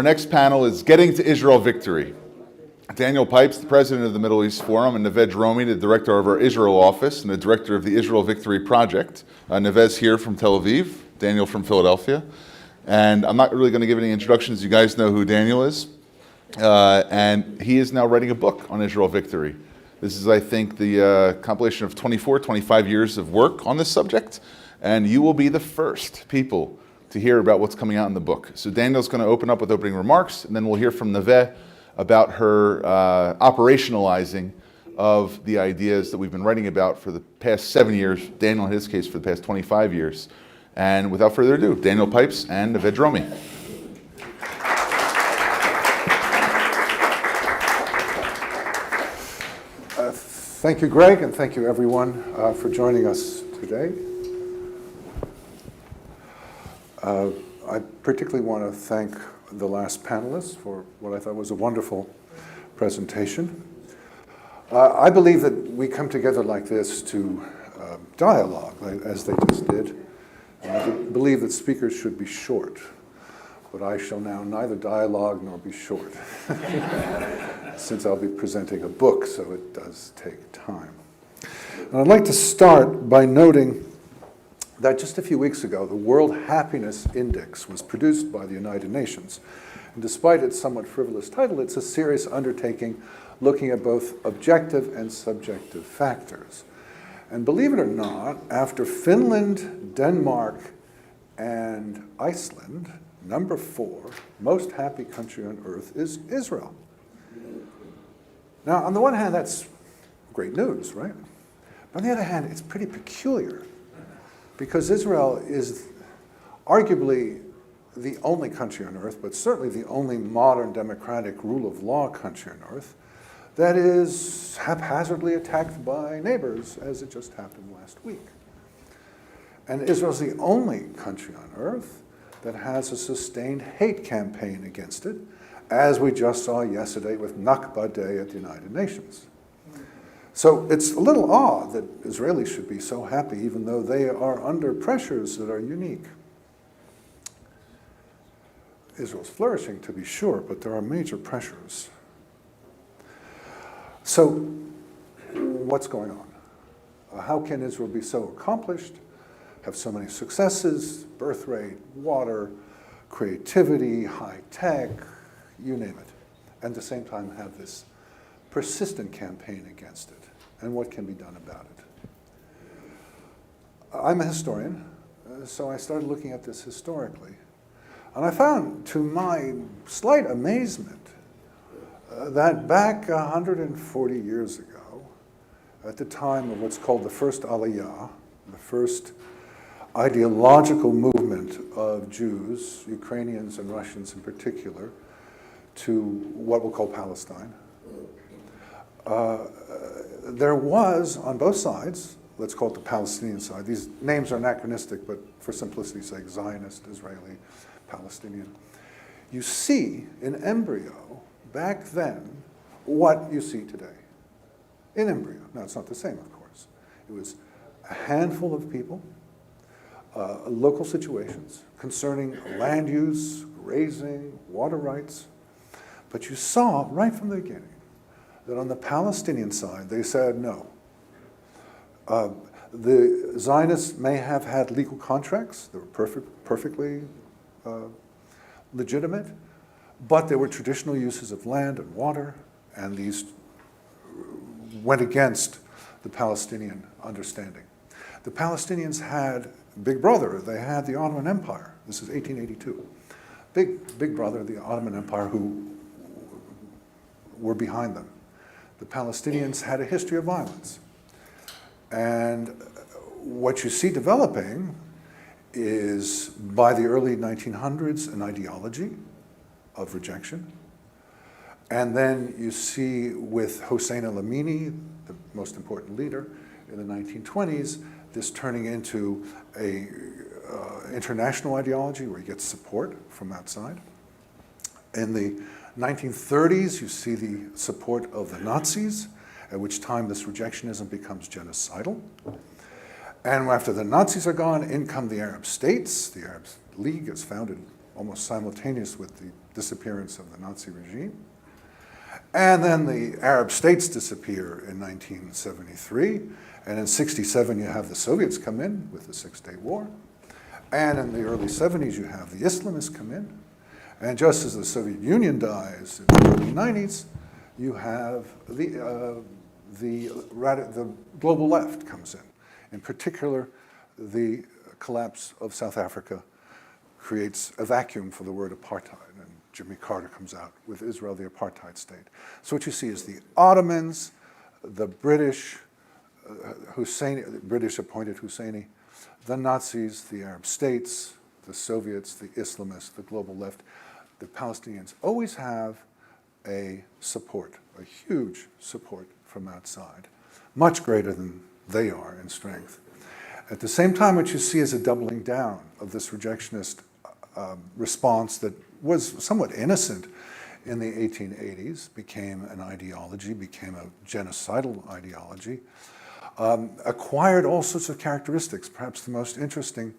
Our next panel is Getting to Israel Victory. Daniel Pipes, the president of the Middle East Forum, and Nave Dromi, the director of our Israel office and the director of the Israel Victory Project. Nave's here from Tel Aviv, Daniel from Philadelphia. And I'm not really going to give any introductions. You guys know who Daniel is. And he is now writing a book on Israel Victory. This is, I think, the compilation of 25 years of work on this subject. And you will be the first people to hear about what's coming out in the book. So Daniel's going to open up with opening remarks, and then we'll hear from Nave about her operationalizing of the ideas that we've been writing about for the past 7 years, Daniel in his case for the past 25 years. And without further ado, Daniel Pipes and Nave Dromi. Thank you, Greg, and thank you, everyone, for joining us today. I particularly want to thank the last panelists for what I thought was a wonderful presentation. I believe that we come together like this to dialogue, as they just did. I believe that speakers should be short, but I shall now neither dialogue nor be short, since I'll be presenting a book, so it does take time. And I'd like to start by noting that just a few weeks ago, the World Happiness Index was produced by the United Nations. And despite its somewhat frivolous title, it's a serious undertaking looking at both objective and subjective factors. And believe it or not, after Finland, Denmark, and Iceland, number 4 most happy country on earth is Israel. Now, on the one hand, that's great news, right? On the other hand, it's pretty peculiar, because Israel is arguably the only country on earth, but certainly the only modern democratic rule of law country on earth, that is haphazardly attacked by neighbors, as it just happened last week. And Israel's the only country on earth that has a sustained hate campaign against it, as we just saw yesterday with Nakba Day at the United Nations. So it's a little odd that Israelis should be so happy, even though they are under pressures that are unique. Israel's flourishing, to be sure, but there are major pressures. So what's going on? How can Israel be so accomplished, have so many successes, birth rate, water, creativity, high tech, you name it, and at the same time have this persistent campaign against it? And what can be done about it? I'm a historian, so I started looking at this historically. And I found, to my slight amazement, that back 140 years ago, at the time of what's called the first Aliyah, the first ideological movement of Jews, Ukrainians and Russians in particular, to what we'll call Palestine, there was, on both sides, let's call it the Palestinian side. These names are anachronistic, but for simplicity's sake, Zionist, Israeli, Palestinian. You see in embryo, back then, what you see today. In embryo. Now, it's not the same, of course. It was a handful of people, local situations concerning land use, grazing, water rights. But you saw right from the beginning that on the Palestinian side, they said no. The Zionists may have had legal contracts that were perfectly legitimate, but there were traditional uses of land and water, and these went against the Palestinian understanding. The Palestinians had Big Brother. They had the Ottoman Empire. This is 1882. Big Brother, the Ottoman Empire, who were behind them. The Palestinians had a history of violence. And what you see developing is, by the early 1900s, an ideology of rejection. And then you see with Hossein el-Amini, the most important leader in the 1920s, this turning into a international ideology where he gets support from outside. In the 1930s, you see the support of the Nazis, at which time this rejectionism becomes genocidal. And after the Nazis are gone, in come the Arab states. The Arab League is founded almost simultaneous with the disappearance of the Nazi regime. And then the Arab states disappear in 1973. And in 67, you have the Soviets come in with the Six-Day War. And in the early 70s, you have the Islamists come in. And just as the Soviet Union dies in the early 90s, you have the global left comes in. In particular, the collapse of South Africa creates a vacuum for the word apartheid. And Jimmy Carter comes out with Israel, the apartheid state. So what you see is the Ottomans, the British, British appointed Husseini, the Nazis, the Arab states, the Soviets, the Islamists, the global left. The Palestinians always have a support, a huge support from outside, much greater than they are in strength. At the same time, what you see is a doubling down of this rejectionist response that was somewhat innocent in the 1880s, became an ideology, became a genocidal ideology, acquired all sorts of characteristics. Perhaps the most interesting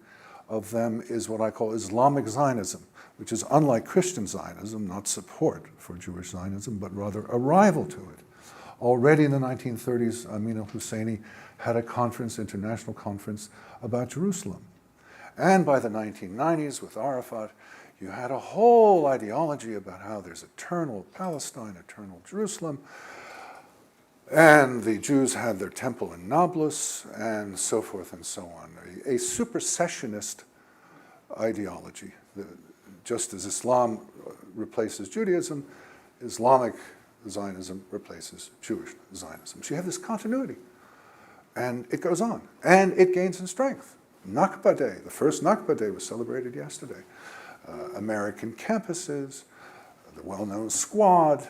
of them is what I call Islamic Zionism, which is unlike Christian Zionism, not support for Jewish Zionism, but rather a rival to it. Already in the 1930s, Amin al-Husseini had a conference, international conference, about Jerusalem. And by the 1990s, with Arafat, you had a whole ideology about how there's eternal Palestine, eternal Jerusalem, and the Jews had their temple in Nablus, and so forth and so on. A supersessionist ideology. Just as Islam replaces Judaism, Islamic Zionism replaces Jewish Zionism. So you have this continuity. And it goes on. And it gains in strength. Nakba Day, the first Nakba Day was celebrated yesterday. American campuses, the well-known Squad.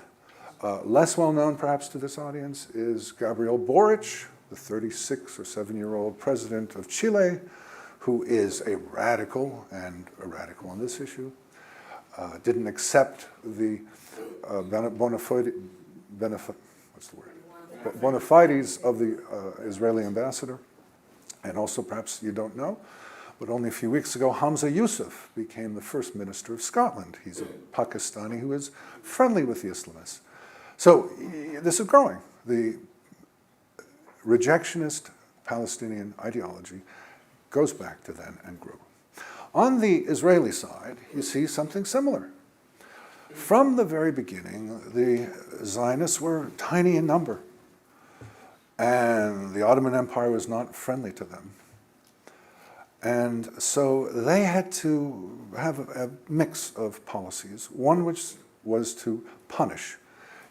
Less well-known, perhaps, to this audience is Gabriel Boric, the 36 or 7-year-old president of Chile, who is a radical, and a radical on this issue. Didn't accept the bona fides of the Israeli ambassador. And also, perhaps you don't know, but only a few weeks ago, Hamza Yusuf became the first minister of Scotland. He's a Pakistani who is friendly with the Islamists. So this is growing. The rejectionist Palestinian ideology goes back to then and grew. On the Israeli side, you see something similar. From the very beginning, the Zionists were tiny in number, and the Ottoman Empire was not friendly to them. And so they had to have a mix of policies, one which was to punish.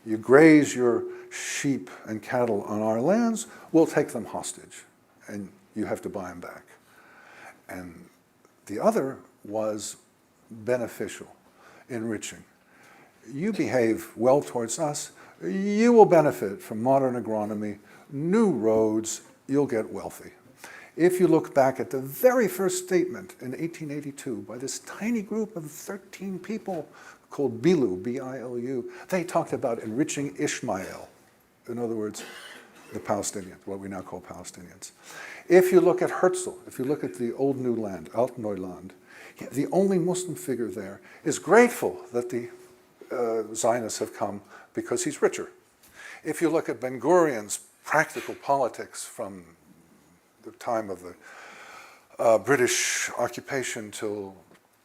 You graze your sheep and cattle on our lands, we'll take them hostage, and you have to buy them back. And the other was beneficial, enriching. You behave well towards us, you will benefit from modern agronomy, new roads, you'll get wealthy. If you look back at the very first statement in 1882 by this tiny group of 13 people called Bilu, B-I-L-U, they talked about enriching Ishmael. In other words, the Palestinians, what we now call Palestinians. If you look at Herzl, if you look at the Old New Land, Altneuland, the only Muslim figure there is grateful that the Zionists have come because he's richer. If you look at Ben-Gurion's practical politics from the time of the British occupation till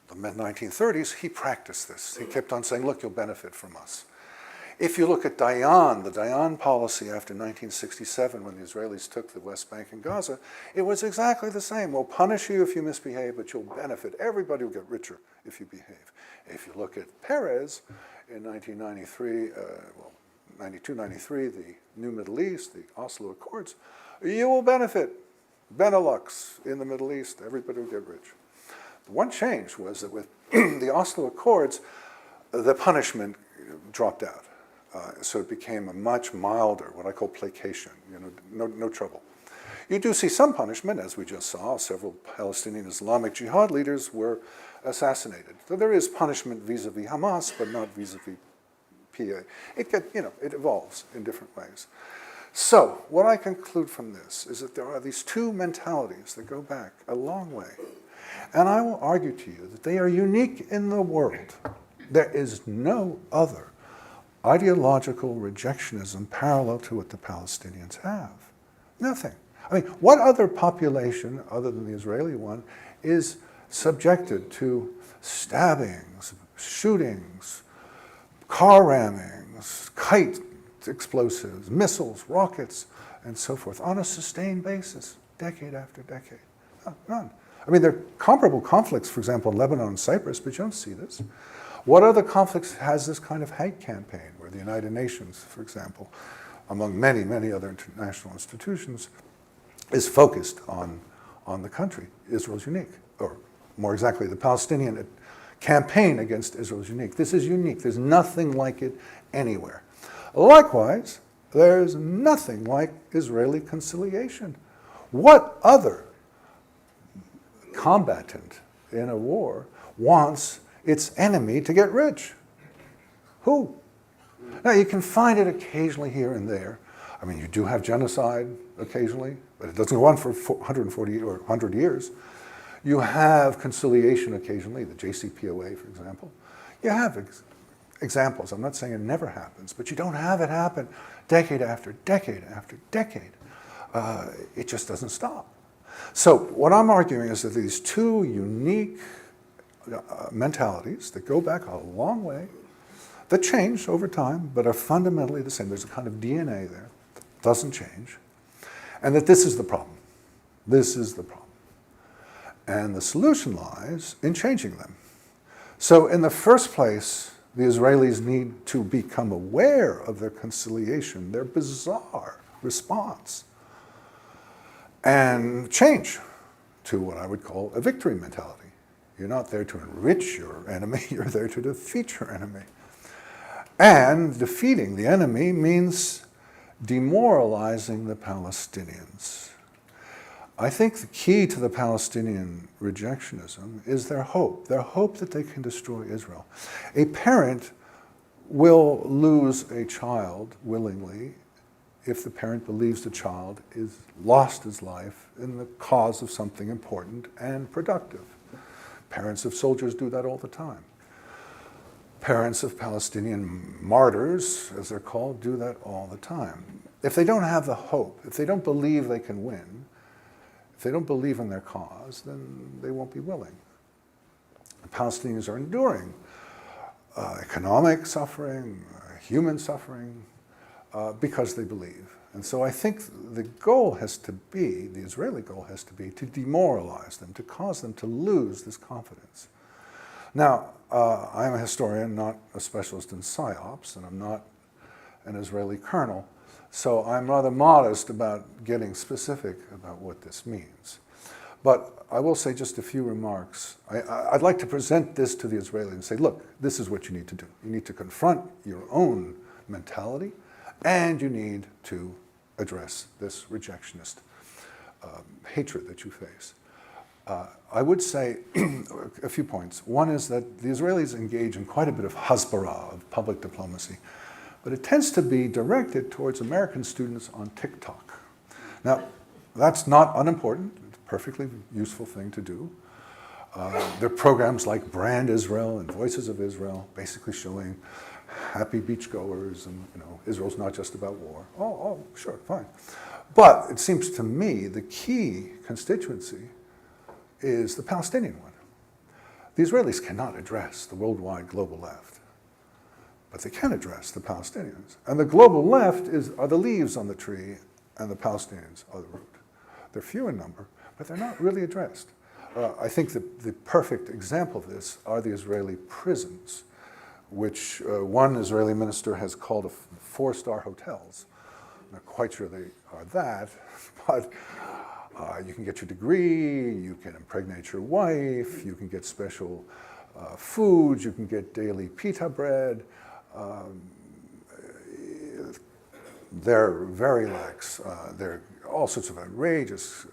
the mid-1930s, he practiced this. He kept on saying, look, you'll benefit from us. If you look at Dayan, the Dayan policy after 1967, when the Israelis took the West Bank and Gaza, it was exactly the same. We'll punish you if you misbehave, but you'll benefit. Everybody will get richer if you behave. If you look at Peres in 1993, 92, 93, the New Middle East, the Oslo Accords, you will benefit. Benelux in the Middle East, everybody will get rich. The one change was that with the Oslo Accords, the punishment dropped out. So it became a much milder, what I call placation, no trouble. You do see some punishment, as we just saw. Several Palestinian Islamic Jihad leaders were assassinated. So there is punishment vis-a-vis Hamas, but not vis-a-vis PA. It evolves in different ways. So what I conclude from this is that there are these two mentalities that go back a long way. And I will argue to you that they are unique in the world. There is no other ideological rejectionism parallel to what the Palestinians have. Nothing. I mean, what other population, other than the Israeli one, is subjected to stabbings, shootings, car rammings, kite explosives, missiles, rockets, and so forth, on a sustained basis, decade after decade? None. I mean, there are comparable conflicts, for example, in Lebanon and Cyprus, but you don't see this. What other conflicts has this kind of hate campaign, where the United Nations, for example, among many, many other international institutions, is focused on the country? Israel's unique, or more exactly, the Palestinian campaign against Israel is unique. This is unique. There's nothing like it anywhere. Likewise, there's nothing like Israeli conciliation. What other combatant in a war wants its enemy to get rich? Who? Now, you can find it occasionally here and there. I mean, you do have genocide occasionally, but it doesn't go on for 140 or 100 years. You have conciliation occasionally, the JCPOA, for example. You have examples. I'm not saying it never happens, but you don't have it happen decade after decade after decade. It just doesn't stop. So what I'm arguing is that these two unique mentalities that go back a long way, that change over time, but are fundamentally the same. There's a kind of DNA there that doesn't change, and that this is the problem. This is the problem. And the solution lies in changing them. So in the first place, the Israelis need to become aware of their conciliation, their bizarre response, and change to what I would call a victory mentality. You're not there to enrich your enemy, you're there to defeat your enemy. And defeating the enemy means demoralizing the Palestinians. I think the key to the Palestinian rejectionism is their hope that they can destroy Israel. A parent will lose a child willingly if the parent believes the child is lost his life in the cause of something important and productive. Parents of soldiers do that all the time. Parents of Palestinian martyrs, as they're called, do that all the time. If they don't have the hope, if they don't believe they can win, if they don't believe in their cause, then they won't be willing. The Palestinians are enduring economic suffering, human suffering, because they believe. And so I think the goal has to be, the Israeli goal has to be, to demoralize them, to cause them to lose this confidence. Now, I'm a historian, not a specialist in psyops, and I'm not an Israeli colonel, so I'm rather modest about getting specific about what this means. But I will say just a few remarks. I'd like to present this to the Israelis and say, look, this is what you need to do. You need to confront your own mentality, and you need to address this rejectionist hatred that you face. I would say a few points. One is that the Israelis engage in quite a bit of hasbara, of public diplomacy, but it tends to be directed towards American students on TikTok. Now, that's not unimportant. It's a perfectly useful thing to do. There are programs like Brand Israel and Voices of Israel, basically showing happy beachgoers and, Israel's not just about war. Oh, sure, fine. But it seems to me the key constituency is the Palestinian one. The Israelis cannot address the worldwide global left, but they can address the Palestinians. And the global left are the leaves on the tree, and the Palestinians are the root. They're few in number, but they're not really addressed. I think the perfect example of this are the Israeli prisons, which one Israeli minister has called four-star hotels. I'm not quite sure they are that, but you can get your degree, you can impregnate your wife, you can get special food, you can get daily pita bread. They're very lax. There are all sorts of outrageous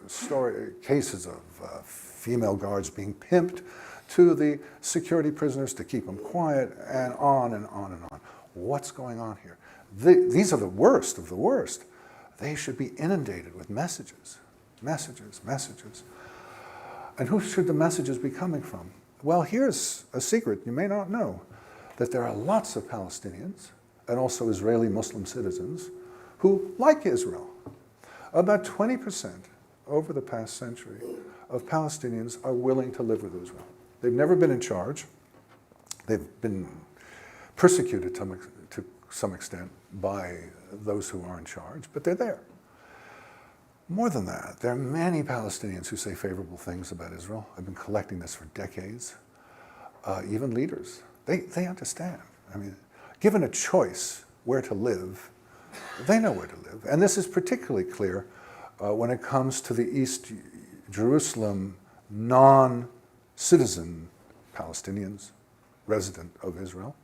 cases of female guards being pimped to the security prisoners to keep them quiet, and on and on and on. What's going on here? These are the worst of the worst. They should be inundated with messages. Messages. And who should the messages be coming from? Well, here's a secret you may not know, that there are lots of Palestinians and also Israeli Muslim citizens who like Israel. About 20% over the past century of Palestinians are willing to live with Israel. They've never been in charge. They've been persecuted to some extent by those who are in charge, but they're there. More than that, there are many Palestinians who say favorable things about Israel. I've been collecting this for decades. Even leaders, they understand. I mean, given a choice where to live, they know where to live. And this is particularly clear when it comes to the East Jerusalem non-citizen Palestinians, resident of Israel.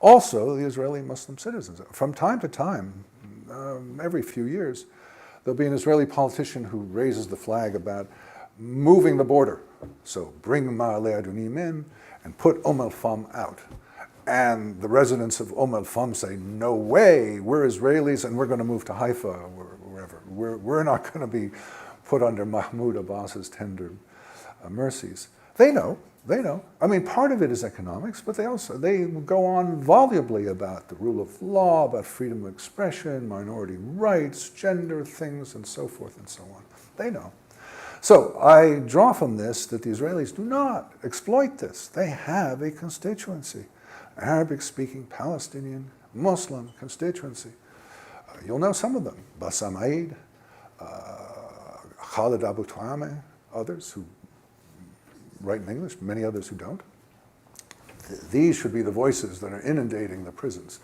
Also, the Israeli Muslim citizens. From time to time, every few years, there'll be an Israeli politician who raises the flag about moving the border. So bring Ma'ale Adunim in and put el-Fam out. And the residents of el-Fam say, no way, we're Israelis and we're going to move to Haifa or wherever. We're not going to be put under Mahmoud Abbas's tender mercies. They know. I mean, part of it is economics, but they go on volubly about the rule of law, about freedom of expression, minority rights, gender things, and so forth and so on. They know. So I draw from this that the Israelis do not exploit this. They have a constituency, Arabic-speaking Palestinian Muslim constituency. You'll know some of them, Bassam Aid, Khalid Abu Tuame, others who write in English, many others who don't. These should be the voices that are inundating the prisons.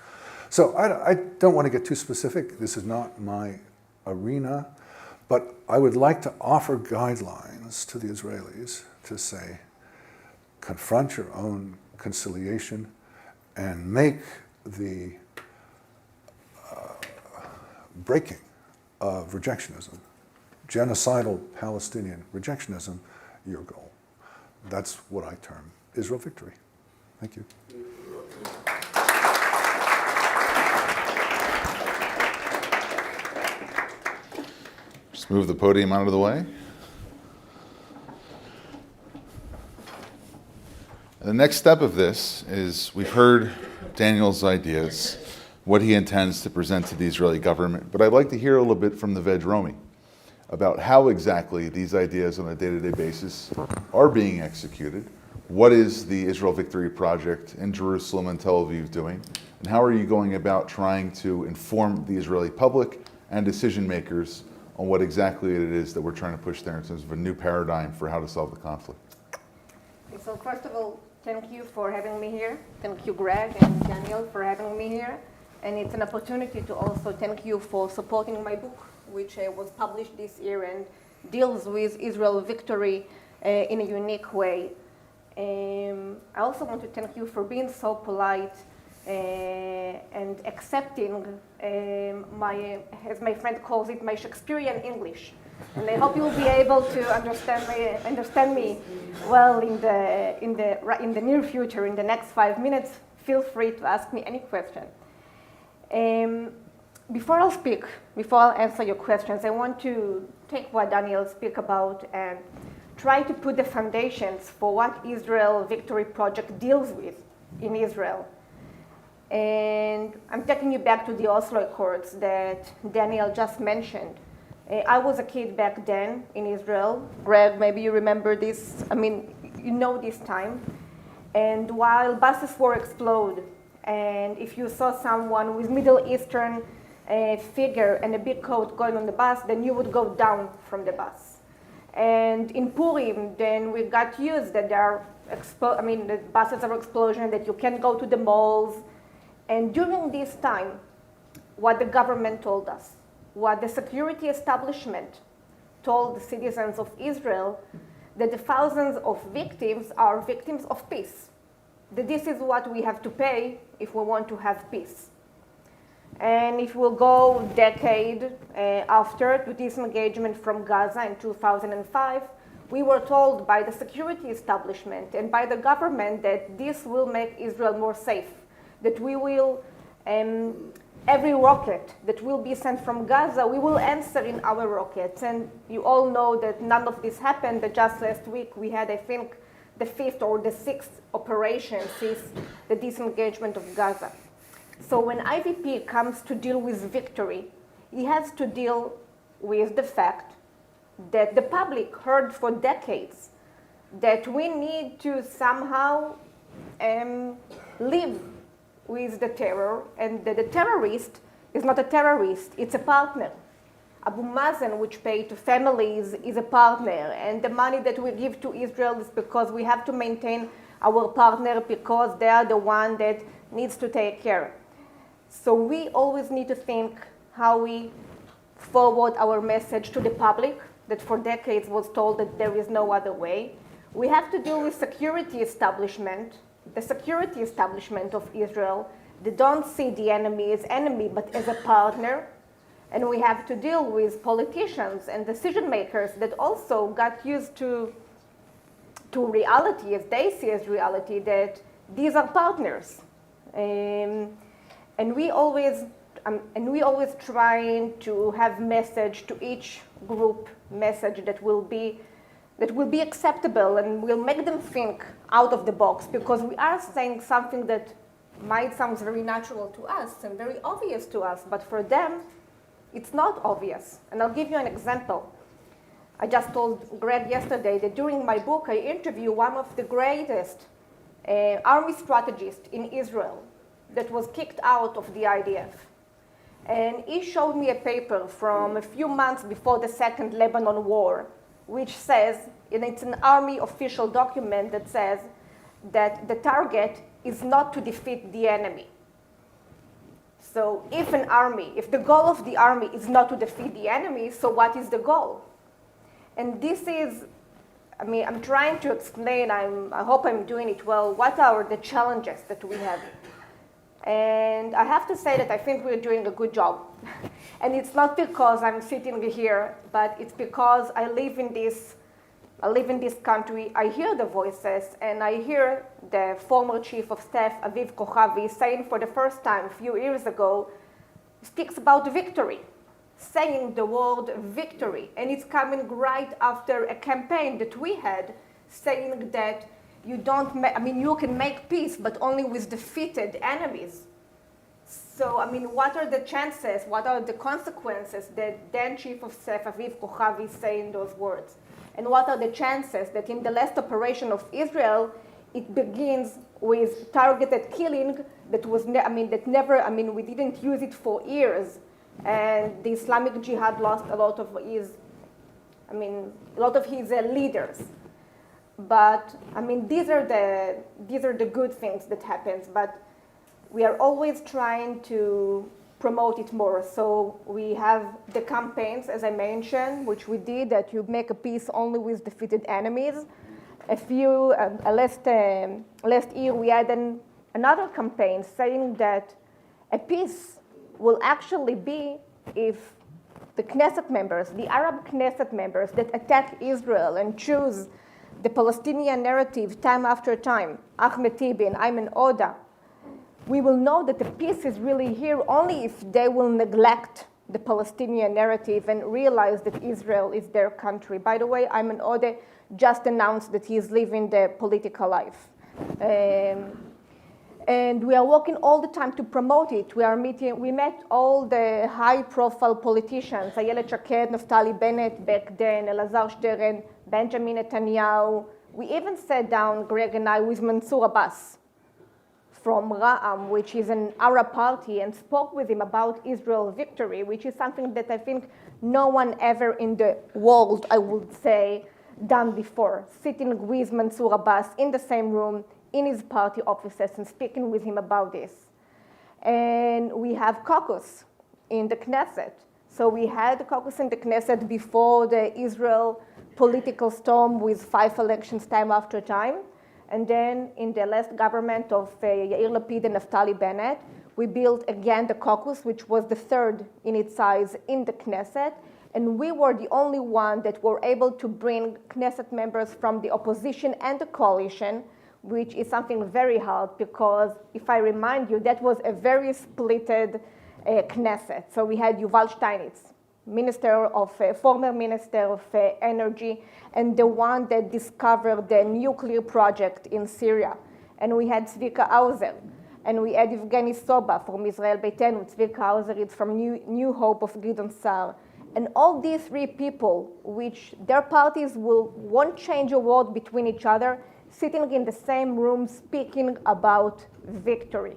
So I don't want to get too specific. This is not my arena. But I would like to offer guidelines to the Israelis to say, confront your own conciliation and make the breaking of rejectionism, genocidal Palestinian rejectionism, your goal. That's what I term Israel victory. Thank you. Just move the podium out of the way. And the next step of this is we've heard Daniel's ideas, what he intends to present to the Israeli government, but I'd like to hear a little bit from Nave Dromi about how exactly these ideas on a day-to-day basis are being executed. What is the Israel Victory Project in Jerusalem and Tel Aviv doing? And how are you going about trying to inform the Israeli public and decision makers on what exactly it is that we're trying to push there in terms of a new paradigm for how to solve the conflict? So first of all, thank you for having me here. Thank you, Greg and Daniel, for having me here. And it's an opportunity to also thank you for supporting my book, which was published this year and deals with Israel victory in a unique way. I also want to thank you for being so polite and accepting my, as my friend calls it, my Shakespearean English. And I hope you'll be able to understand me well in the near future. In the next 5 minutes, feel free to ask me any question. Before I'll answer your questions, I want to take what Daniel spoke about and try to put the foundations for what Israel Victory Project deals with in Israel. And I'm taking you back to the Oslo Accords that Daniel just mentioned. I was a kid back then in Israel. Greg, maybe you remember this. I mean, you know this time. And while buses were exploded, and if you saw someone with Middle Eastern figure and a big coat going on the bus, then you would go down from the bus. And in Purim, then we got used that there are the buses are explosion, that you can't go to the malls. And during this time, what the government told us, what the security establishment told the citizens of Israel, that the thousands of victims are victims of peace. That this is what we have to pay if we want to have peace. And if we'll go a decade after the disengagement from Gaza in 2005, we were told by the security establishment and by the government that this will make Israel more safe, that we will every rocket that will be sent from Gaza, we will answer in our rockets. And you all know that none of this happened, that just last week we had, I think, the 5th or the 6th operation since the disengagement of Gaza. So when IVP comes to deal with victory, he has to deal with the fact that the public heard for decades that we need to somehow live with the terror, and that the terrorist is not a terrorist, it's a partner. Abu Mazen, which paid to families, is a partner, and the money that we give to Israel is because we have to maintain our partner because they are the one that needs to take care. So we always need to think how we forward our message to the public that for decades was told that there is no other way. We have to deal with security establishment, the security establishment of Israel. They don't see the enemy as enemy, but as a partner. And we have to deal with politicians and decision makers that also got used to reality, as they see as reality, that these are partners. And we always trying to have message to each group, message that will be acceptable and will make them think out of the box, because we are saying something that might sound very natural to us and very obvious to us, but for them, it's not obvious. And I'll give you an example. I just told Greg yesterday that during my book, I interview one of the greatest army strategists in Israel that was kicked out of the IDF. And he showed me a paper from a few months before the Second Lebanon War, which says, and it's an army official document that says that the target is not to defeat the enemy. So if the goal of the army is not to defeat the enemy, so what is the goal? And this is, I'm trying to explain, I hope I'm doing it well, what are the challenges that we have. And I have to say that I think we're doing a good job. And it's not because I'm sitting here, but it's because I live in this country. I hear the voices, and I hear the former chief of staff, Aviv Kochavi, saying for the first time a few years ago, speaks about victory, saying the word victory. And it's coming right after a campaign that we had, saying that you can make peace, but only with defeated enemies. So, what are the chances, what are the consequences that then Chief of Staff Aviv Kochavi is saying those words? And what are the chances that in the last operation of Israel, it begins with targeted killing that was, we didn't use it for years, and the Islamic Jihad lost a lot of his leaders. But these are the good things that happens. But we are always trying to promote it more. So we have the campaigns, as I mentioned, which we did, that you make a peace only with defeated enemies. Last year we had another campaign saying that a peace will actually be if the Knesset members, the Arab Knesset members that attack Israel and choose the Palestinian narrative time after time, Ahmed Tibi and Ayman Oda, we will know that the peace is really here only if they will neglect the Palestinian narrative and realize that Israel is their country. By the way, Ayman Oda just announced that he is leaving the political life. And we are working all the time to promote it. We met all the high-profile politicians, Ayelet Shaked, Naftali Bennett back then, Elazar Stern, Benjamin Netanyahu. We even sat down, Greg and I, with Mansour Abbas from Ra'am, which is an Arab party, and spoke with him about Israel victory, which is something that I think no one ever in the world, I would say, done before. Sitting with Mansour Abbas in the same room, in his party offices, and speaking with him about this. And we have caucus in the Knesset. So we had the caucus in the Knesset before the Israel political storm with 5 elections time after time. And then in the last government of Yair Lapid and Naftali Bennett, we built again the caucus, which was the 3rd in its size in the Knesset. And we were the only one that were able to bring Knesset members from the opposition and the coalition, which is something very hard because, if I remind you, that was a very splitted Knesset. So we had Yuval Steinitz, former Minister of Energy, and the one that discovered the nuclear project in Syria. And we had Tzvika Hauser, and we had Evgeny Soba from Israel Beitenu. Tzvika Hauser is from New Hope of Gideon Sa'ar. And all these three people, which their parties won't change a word between each other, sitting in the same room speaking about victory.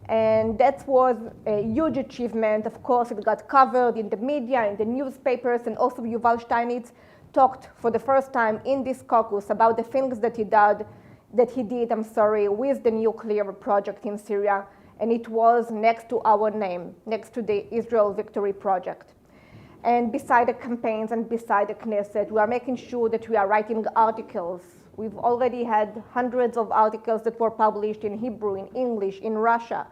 And that was a huge achievement. Of course, it got covered in the media, in the newspapers, and also Yuval Steinitz talked for the first time in this caucus about the things that he did, with the nuclear project in Syria. And it was next to our name, next to the Israel Victory Project. And beside the campaigns and beside the Knesset, we are making sure that we are writing articles. We've already had hundreds of articles that were published in Hebrew, in English, in Russia.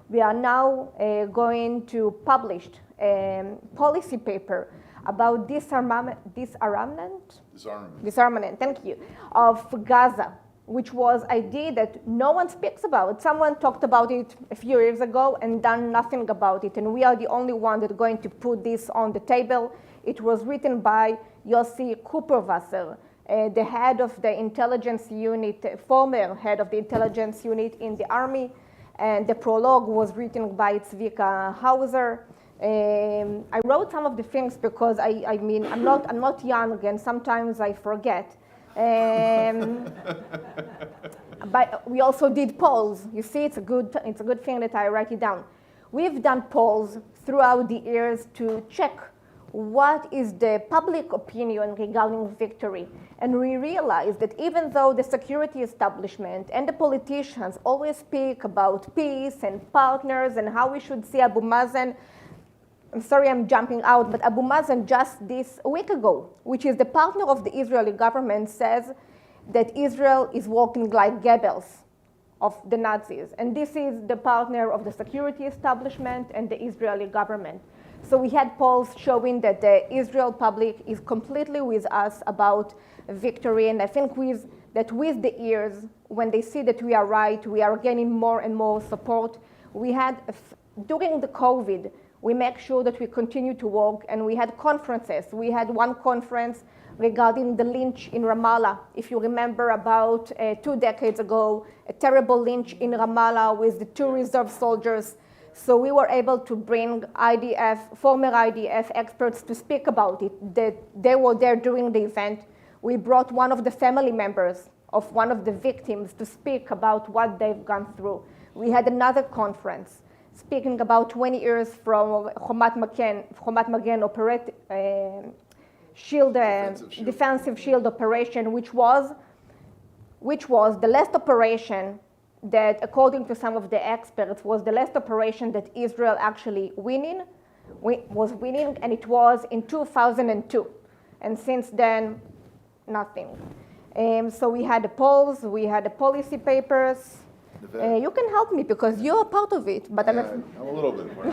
We are now going to publish a policy paper about disarmament, thank you, of Gaza, which was an idea that no one speaks about. Someone talked about it a few years ago and done nothing about it, and we are the only one that are going to put this on the table. It was written by Yossi Kuperwasser, the head of the intelligence unit, former head of the intelligence unit in the army, and the prologue was written by Tzvika Hauser. I wrote some of the things because I'm not young, and sometimes I forget. But we also did polls. You see, it's a good thing that I write it down. We've done polls throughout the years to check what is the public opinion regarding victory. And we realized that even though the security establishment and the politicians always speak about peace and partners and how we should see Abu Mazen, I'm sorry I'm jumping out, but Abu Mazen just a week ago, which is the partner of the Israeli government, says that Israel is working like Goebbels of the Nazis. And this is the partner of the security establishment and the Israeli government. So we had polls showing that the Israel public is completely with us about victory. And I think with the years, when they see that we are right, we are gaining more and more support. We had, during the COVID, we make sure that we continue to work, and we had conferences. We had one conference regarding the lynch in Ramallah. If you remember, about 2 decades ago, a terrible lynch in Ramallah with the 2 reserve soldiers. So we were able to bring former IDF experts to speak about it. They were there during the event. We brought one of the family members of one of the victims to speak about what they've gone through. We had another conference speaking about 20 years from Chomat Magen defensive shield operation, which was the last operation that, according to some of the experts, was the last operation that Israel actually was winning, and it was in 2002. And since then, nothing. So we had the polls, we had the policy papers. You can help me because you're a part of it, but I'm a little bit more.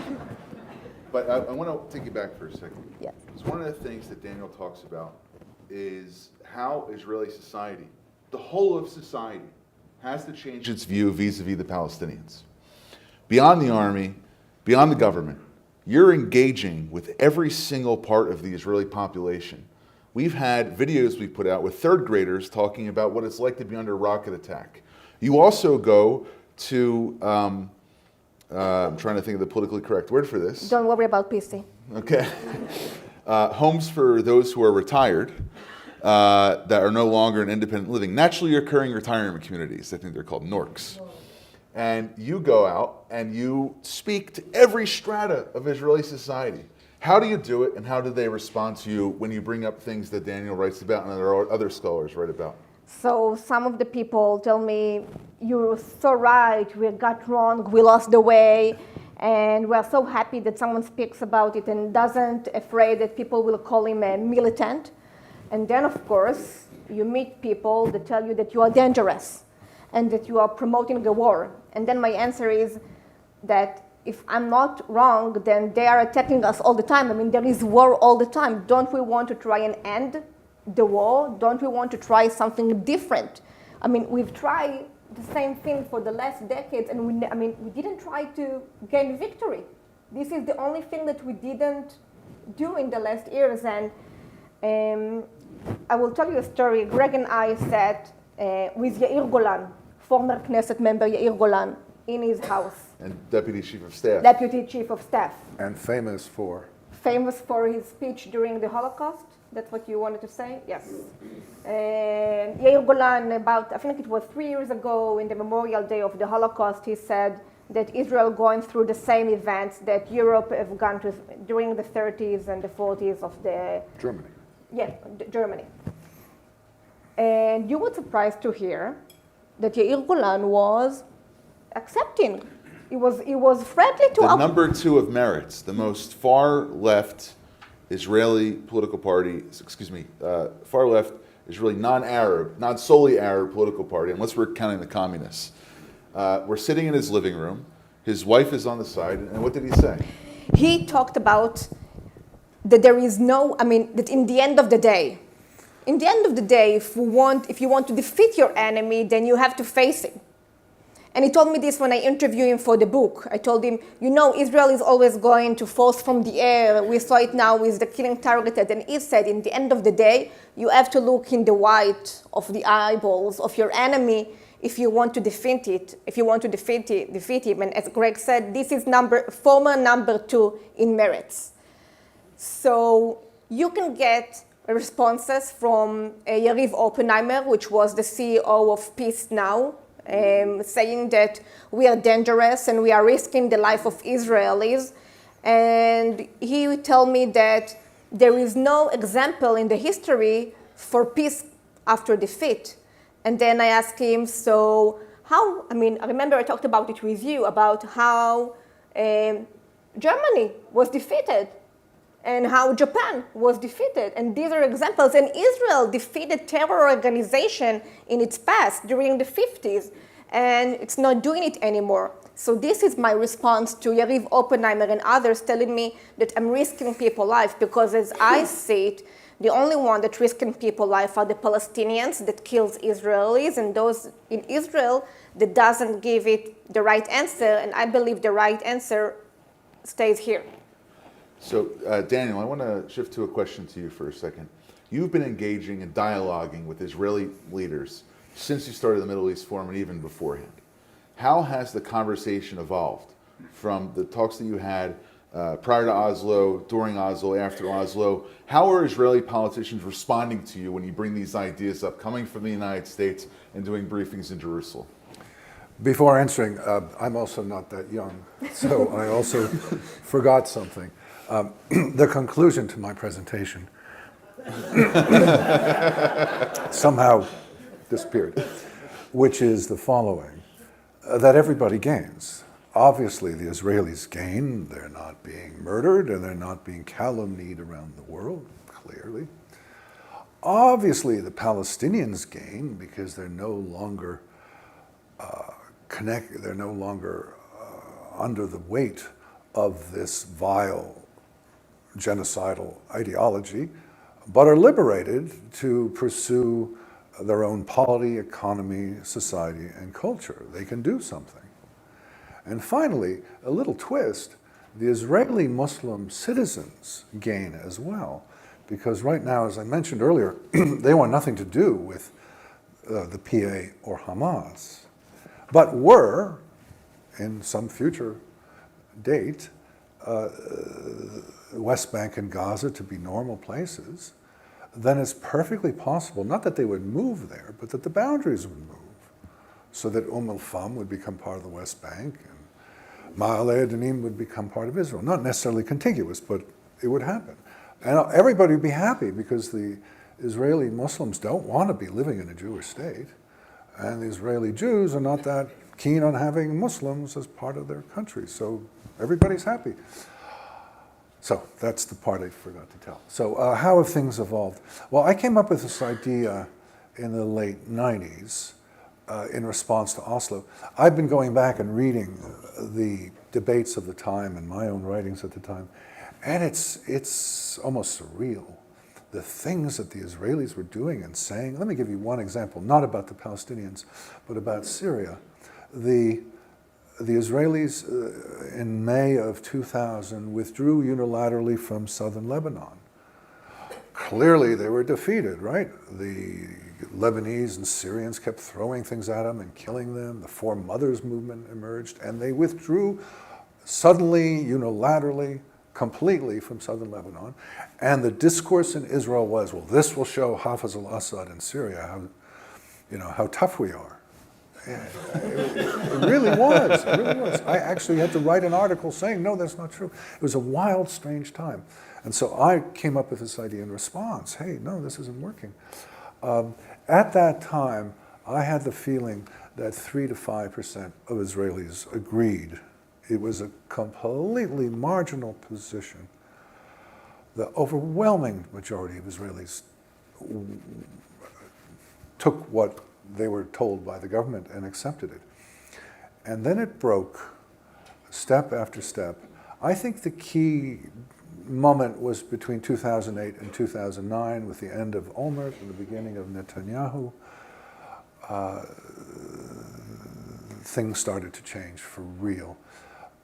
But I want to take you back for a second. Yes. Because one of the things that Daniel talks about is how Israeli society, the whole of society, has to change its view vis-a-vis the Palestinians. Beyond the army, beyond the government, you're engaging with every single part of the Israeli population. We've had videos we put out with 3rd graders talking about what it's like to be under a rocket attack. You also go to, I'm trying to think of the politically correct word for this. Don't worry about PC. Okay. Homes for those who are retired that are no longer in independent living, naturally occurring retirement communities. I think they're called NORCs. And you go out and you speak to every strata of Israeli society. How do you do it, and how do they respond to you when you bring up things that Daniel writes about and other scholars write about? So some of the people tell me, you're so right, we got wrong, we lost the way, and we're so happy that someone speaks about it and doesn't afraid that people will call him a militant. And then, of course, you meet people that tell you that you are dangerous and that you are promoting the war. And then my answer is that if I'm not wrong, then they are attacking us all the time. I mean, there is war all the time. Don't we want to try and end the war? Don't we want to try something different? I mean, we've tried the same thing for the last decades, and we didn't try to gain victory. This is the only thing that we didn't do in the last years. And I will tell you a story. Greg and I sat with Yair Golan, former Knesset member Yair Golan, in his house. And Deputy Chief of Staff. Deputy Chief of Staff. And famous for? Famous for his speech during the Holocaust. That's what you wanted to say? Yes. Yair Golan, I think it was 3 years ago, in the Memorial Day of the Holocaust, he said that Israel going through the same events that Europe have gone through during the 30s and the 40s of the... Germany. Yeah, Germany. And you were surprised to hear that Yair Golan was accepting. He was friendly to... The number 2 of Meretz, the most far-left Israeli political party, far-left Israeli non-Arab, not solely Arab political party, unless we're counting the communists. We're sitting in his living room. His wife is on the side, and what did he say? He talked about that there is no, that in the end of the day, if you want to defeat your enemy, then you have to face him. And he told me this when I interviewed him for the book. I told him, Israel is always going to force from the air. We saw it now with the killing targeted. And he said, in the end of the day, you have to look in the white of the eyeballs of your enemy if you want to defeat it, if you want to defeat him. And as Greg said, this is former number 2 in Meretz. So you can get responses from Yariv Oppenheimer, which was the CEO of Peace Now, saying that we are dangerous and we are risking the life of Israelis. And he would tell me that there is no example in the history for peace after defeat. And then I asked him, so how, I remember I talked about it with you, about how Germany was defeated and how Japan was defeated. And these are examples. And Israel defeated terror organization in its past during the 50s, and it's not doing it anymore. So this is my response to Yariv Oppenheimer and others telling me that I'm risking people's life, because as I see it, the only one that risking people's life are the Palestinians that kills Israelis, and those in Israel that doesn't give it the right answer. And I believe the right answer stays here. So, Daniel, I want to shift to a question to you for a second. You've been engaging and dialoguing with Israeli leaders since you started the Middle East Forum and even beforehand. How has the conversation evolved from the talks that you had prior to Oslo, during Oslo, after Oslo? How are Israeli politicians responding to you when you bring these ideas up, coming from the United States and doing briefings in Jerusalem? Before answering, I'm also not that young, so I also forgot something. The conclusion to my presentation somehow disappeared, which is the following, that everybody gains. Obviously, the Israelis gain. They're not being murdered and they're not being calumnied around the world, clearly. Obviously, the Palestinians gain because they're no longer they're no longer under the weight of this vile genocidal ideology, but are liberated to pursue their own polity, economy, society, and culture. They can do something. And finally, a little twist, the Israeli Muslim citizens gain as well, because right now, as I mentioned earlier, they want nothing to do with the PA or Hamas, but were, in some future date, West Bank and Gaza to be normal places, then it's perfectly possible, not that they would move there, but that the boundaries would move, so that al-Fam would become part of the West Bank, and Ma'ale Adumim would become part of Israel. Not necessarily contiguous, but it would happen. And everybody would be happy, because the Israeli Muslims don't want to be living in a Jewish state, and the Israeli Jews are not that keen on having Muslims as part of their country, so everybody's happy. So that's the part I forgot to tell. So how have things evolved? Well, I came up with this idea in the late 90s in response to Oslo. I've been going back and reading the debates of the time and my own writings at the time, and it's almost surreal. the things that the Israelis were doing and saying. Let me give you one example, not about the Palestinians, but about Syria. The Israelis in May of 2000 withdrew unilaterally from southern Lebanon. Clearly they were defeated, right? The Lebanese and Syrians kept throwing things at them and killing them. The Four Mothers movement emerged, and they withdrew suddenly, unilaterally, completely from southern Lebanon. And the discourse in Israel was, well, this will show Hafez al-Assad in Syria how tough we are. It really was. It really was. I actually had to write an article saying, no, that's not true. It was a wild, strange time. And so I came up with this idea in response. Hey, no, this isn't working. At that time, I had the feeling that 3 to 5% of Israelis agreed. It was a completely marginal position. The overwhelming majority of Israelis took what they were told by the government and accepted it. And then it broke step after step. I think the key moment was between 2008 and 2009 with the end of Olmert and the beginning of Netanyahu. Things started to change for real.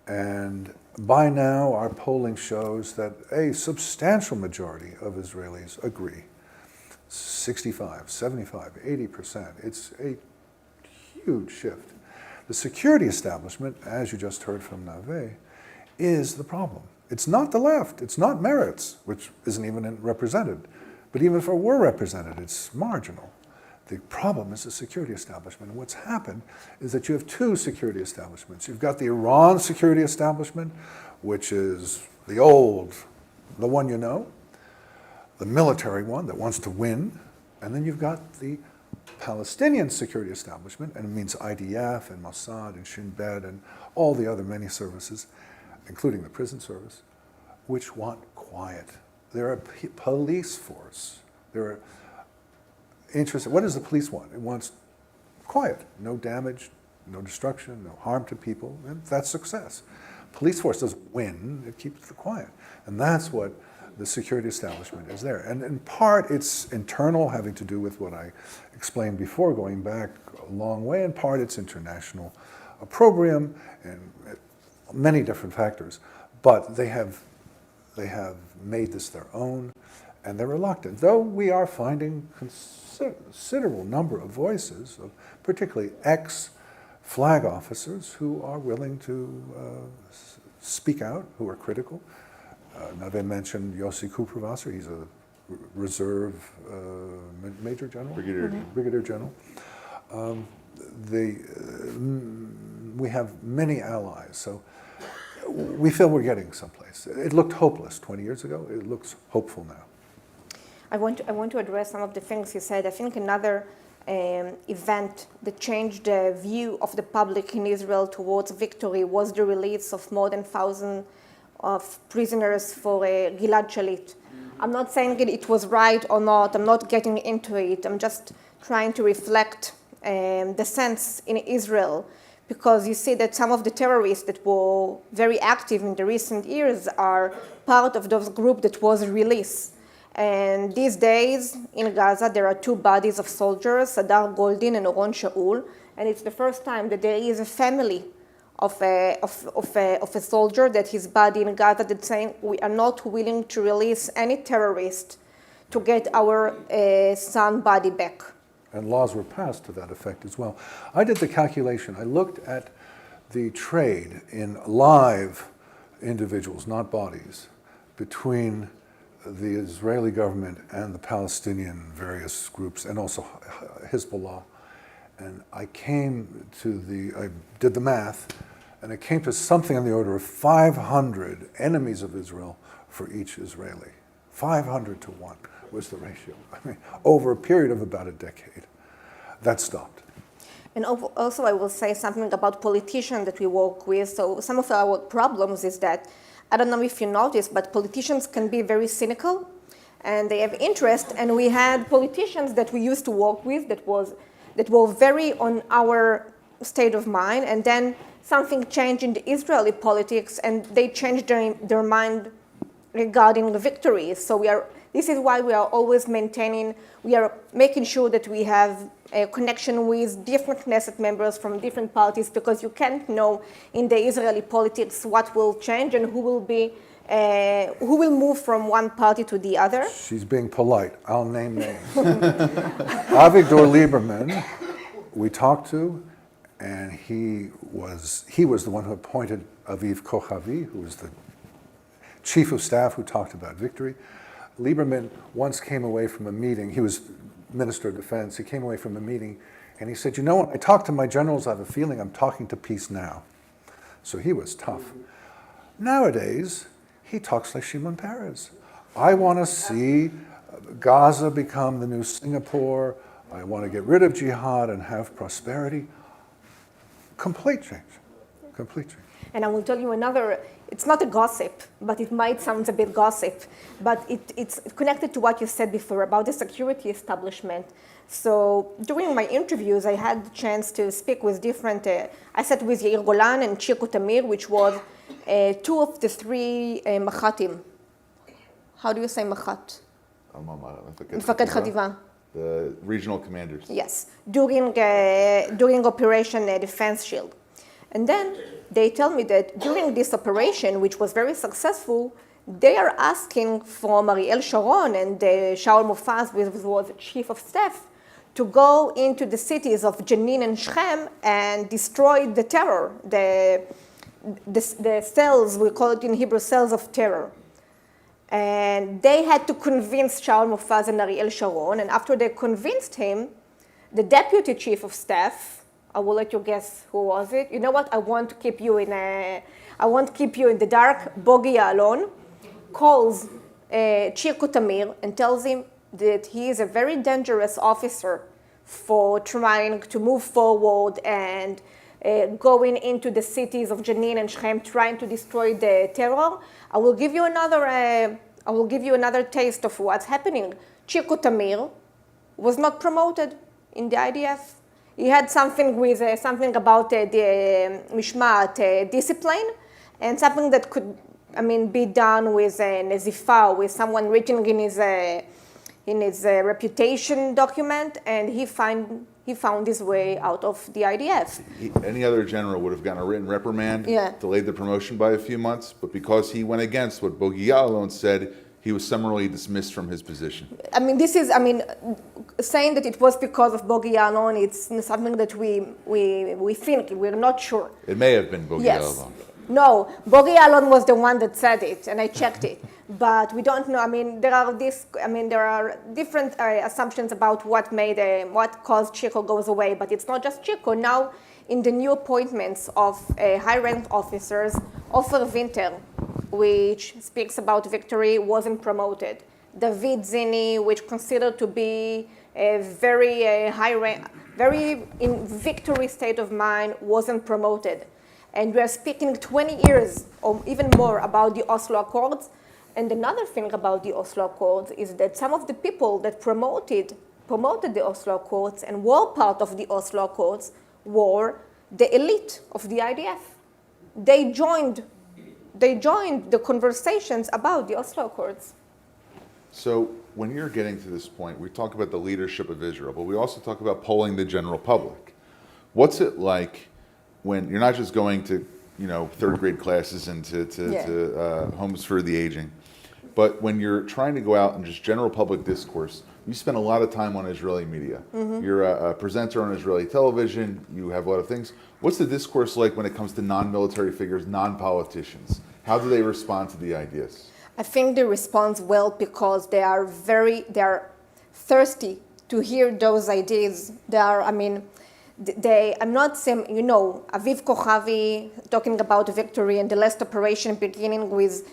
And by now, our polling shows that a substantial majority of Israelis agree. 65, 75, 80%. It's a huge shift. The security establishment, as you just heard from Nave, is the problem. It's not the left. It's not Meretz, which isn't even represented. But even if it were represented, it's marginal. The problem is the security establishment. And what's happened is that you have two security establishments. You've got the Iran security establishment, which is the one you know, the military one that wants to win. And then you've got the Palestinian security establishment, and it means IDF and Mossad and Shin Bet and all the other many services, including the prison service, which want quiet. They're a police force. They're interested. What does the police want? It wants quiet, no damage, no destruction, no harm to people, and that's success. Police force doesn't win, it keeps the quiet. And that's what the security establishment is there. And in part, it's internal, having to do with what I explained before, going back a long way. In part, it's international opprobrium and many different factors. But they have made this their own, and they're reluctant. Though we are finding considerable number of voices, of particularly ex-flag officers who are willing to speak out, who are critical. Nave mentioned Yossi Kuperwasser. He's a reserve major general, brigadier general. We have many allies, so we feel we're getting someplace. It looked hopeless 20 years ago. It looks hopeful now. I want to address some of the things you said. I think another event that changed the view of the public in Israel towards victory was the release of more than 1,000 of prisoners for Gilad Shalit. I'm not saying that it was right or not. I'm not getting into it. I'm just trying to reflect the sense in Israel, because you see that some of the terrorists that were very active in the recent years are part of those groups that was released. And these days in Gaza, there are two bodies of soldiers, Sadar Goldin and Oron Shaul, and it's the first time that there is a family of a soldier that his body in Gaza that's saying we are not willing to release any terrorist to get our son body back. And laws were passed to that effect as well. I did the calculation. I looked at the trade in live individuals, not bodies, between the Israeli government and the Palestinian various groups, and also Hezbollah. And I did the math, and it came to something on the order of 500 enemies of Israel for each Israeli. 500 to 1 was the ratio. I mean, over a period of about a decade. That stopped. And also I will say something about politicians that we work with. So some of our problems is that, I don't know if you noticed, but politicians can be very cynical and they have interest. And we had politicians that we used to work with that were very on our state of mind. And then something changed in the Israeli politics and they changed their mind regarding the victories. So we are This is why we are always we are making sure that we have a connection with different Knesset members from different parties, because you can't know in the Israeli politics what will change and who will move from one party to the other. She's being polite. I'll name names. Avigdor Lieberman, we talked to, and he was the one who appointed Aviv Kochavi, who was the chief of staff who talked about victory. Lieberman once came away from a meeting. He was Minister of Defense. He came away from a meeting, and he said, "You know, when I talk to my generals, I have a feeling I'm talking to peace now." So he was tough. Nowadays, he talks like Shimon Peres. I want to see Gaza become the new Singapore. I want to get rid of jihad and have prosperity. Complete change. Complete change. And I will tell you another, it's not a gossip, but it might sound a bit gossip, but it's connected to what you said before about the security establishment. So during my interviews, I had the chance to speak with different, I sat with Yair Golan and Chico Tamir, which was two of the three Machatim. How do you say Machat? Mefaked Chativa. The regional commanders. Yes, during Operation Defense Shield. And then they tell me that during this operation, which was very successful, they are asking from Ariel Sharon and Shaul Mofaz, who was the chief of staff, to go into the cities of Jenin and Shechem and destroy the terror, the cells, we call it in Hebrew cells of terror. And they had to convince Shaul Mofaz and Ariel Sharon, and after they convinced him, the deputy chief of staff, I will let you guess who was it. You know what? I won't keep you in the dark. Bogi Ya'alon calls Chico Tamir and tells him that he is a very dangerous officer for trying to move forward and going into the cities of Jenin and Shechem, trying to destroy the terror. I will give you another taste of what's happening. Chico Tamir was not promoted in the IDF. He had something about the mishmat, discipline, and something that could, be done with nezifa, with someone written in his reputation document, and he found his way out of the IDF. Any other general would have gotten a written reprimand, delayed the promotion by a few months, but because he went against what Bogi Ya'alon said, he was summarily dismissed from his position. Saying that it was because of Bogi Ya'alon, it's something that we think, we're not sure. It may have been Bogi Ya'alon. No, Bogi Ya'alon was the one that said it, and I checked it. But we don't know. There are different assumptions about what caused Chico goes away. But it's not just Chico. Now, in the new appointments of high-ranked officers, Ofer Winter, which speaks about victory, wasn't promoted. David Zini, which considered to be a very very in victory state of mind, wasn't promoted. And we are speaking 20 years or even more about the Oslo Accords. And another thing about the Oslo Accords is that some of the people that promoted the Oslo Accords and were part of the Oslo Accords were the elite of the IDF. They joined the conversations about the Oslo Accords. So when you're getting to this point, we talk about the leadership of Israel, but we also talk about polling the general public. What's it like when you're not just going to, third grade classes and to homes for the aging, but when you're trying to go out and just general public discourse, you spend a lot of time on Israeli media. Mm-hmm. You're a presenter on Israeli television. You have a lot of things. What's the discourse like when it comes to non-military figures, non-politicians? How do they respond to the ideas? I think they respond well because they are thirsty to hear those ideas. I'm not saying, Aviv Kochavi talking about victory and the last operation beginning with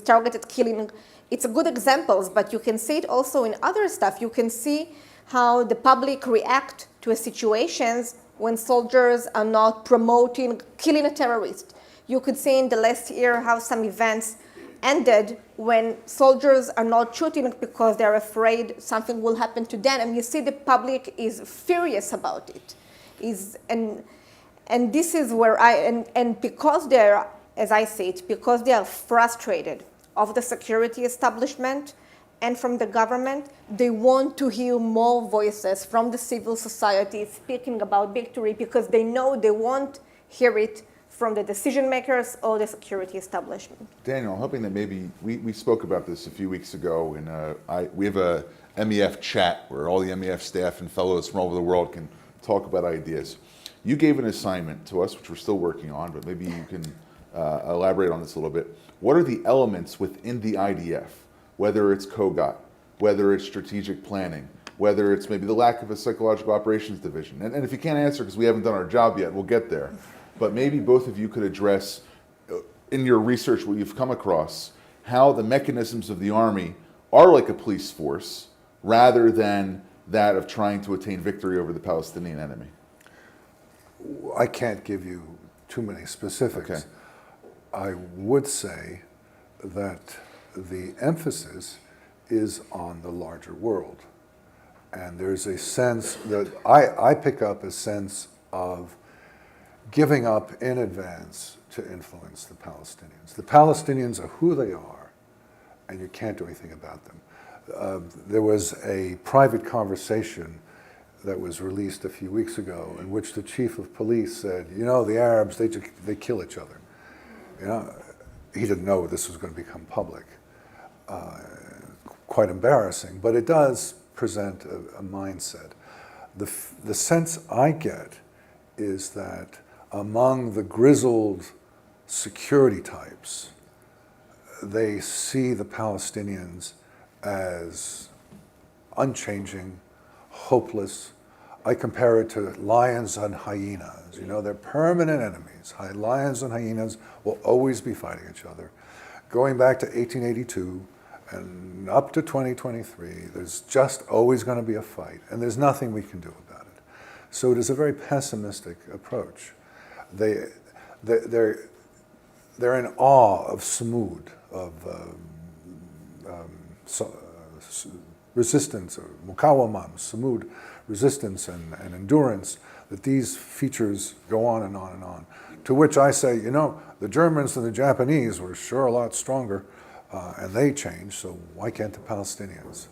targeted killing. It's a good examples, but you can see it also in other stuff. You can see how the public react to situations when soldiers are not promoting killing a terrorist. You could see in the last year how some events ended when soldiers are not shooting because they're afraid something will happen to them. And you see the public is furious about it. And this is where and because as I say it, because they are frustrated of the security establishment and from the government. They want to hear more voices from the civil society speaking about victory because they know they won't hear it from the decision makers or the security establishment. Daniel, I'm hoping that maybe we spoke about this a few weeks ago, and we have a MEF chat where all the MEF staff and fellows from all over the world can talk about ideas. You gave an assignment to us, which we're still working on, but maybe you can elaborate on this a little bit. What are the elements within the IDF, whether it's COGOT, whether it's strategic planning, whether it's maybe the lack of a psychological operations division? And if you can't answer because we haven't done our job yet, we'll get there. But maybe both of you could address, in your research, what you've come across, how the mechanisms of the Army are like a police force rather than that of trying to attain victory over the Palestinian enemy. I can't give you too many specifics. Okay. I would say that the emphasis is on the larger world. And there's a sense that I pick up a sense of giving up in advance to influence the Palestinians. The Palestinians are who they are, and you can't do anything about them. There was a private conversation that was released a few weeks ago in which the chief of police said, you know, the Arabs, they kill each other. You know, he didn't know this was going to become public. Quite embarrassing, but it does present a mindset. The sense I get is that among the grizzled security types, they see the Palestinians as unchanging, hopeless. I compare it to lions and hyenas. You know, they're permanent enemies. Lions and hyenas will always be fighting each other. Going back to 1882 and up to 2023, there's just always going to be a fight, and there's nothing we can do about it. So it is a very pessimistic approach. They're in awe of Samud, of resistance, or mukawamam, Samud, resistance and endurance, that these features go on and on and on. To which I say, you know, the Germans and the Japanese were sure a lot stronger, and they changed, so why can't the Palestinians?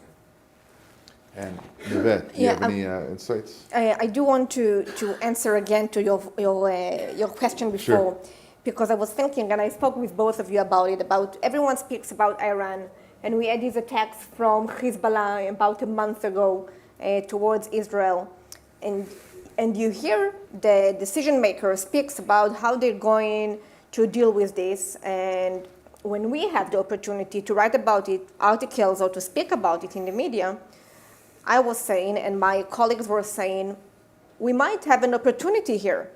And Nave, do you have any insights? I do want to answer again to your question before, Sure. because I was thinking, and I spoke with both of you about it, about everyone speaks about Iran, and we had these attacks from Hezbollah about a month ago towards Israel, and you hear the decision maker speaks about how they're going to deal with this, and when we have the opportunity to write about it, articles, or to speak about it in the media, I was saying, and my colleagues were saying, we might have an opportunity here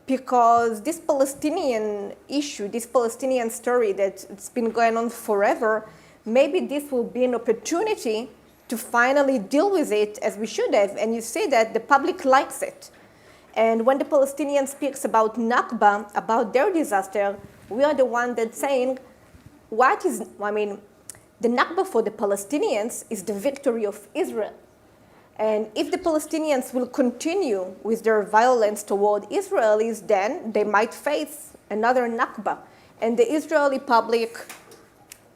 because this Palestinian issue, this Palestinian story that's been going on forever, maybe this will be an opportunity to finally deal with it as we should have. And you see that the public likes it. And when the Palestinian speaks about Nakba, about their disaster, we are the one that's saying, the Nakba for the Palestinians is the victory of Israel. And if the Palestinians will continue with their violence toward Israelis, then they might face another Nakba. And the Israeli public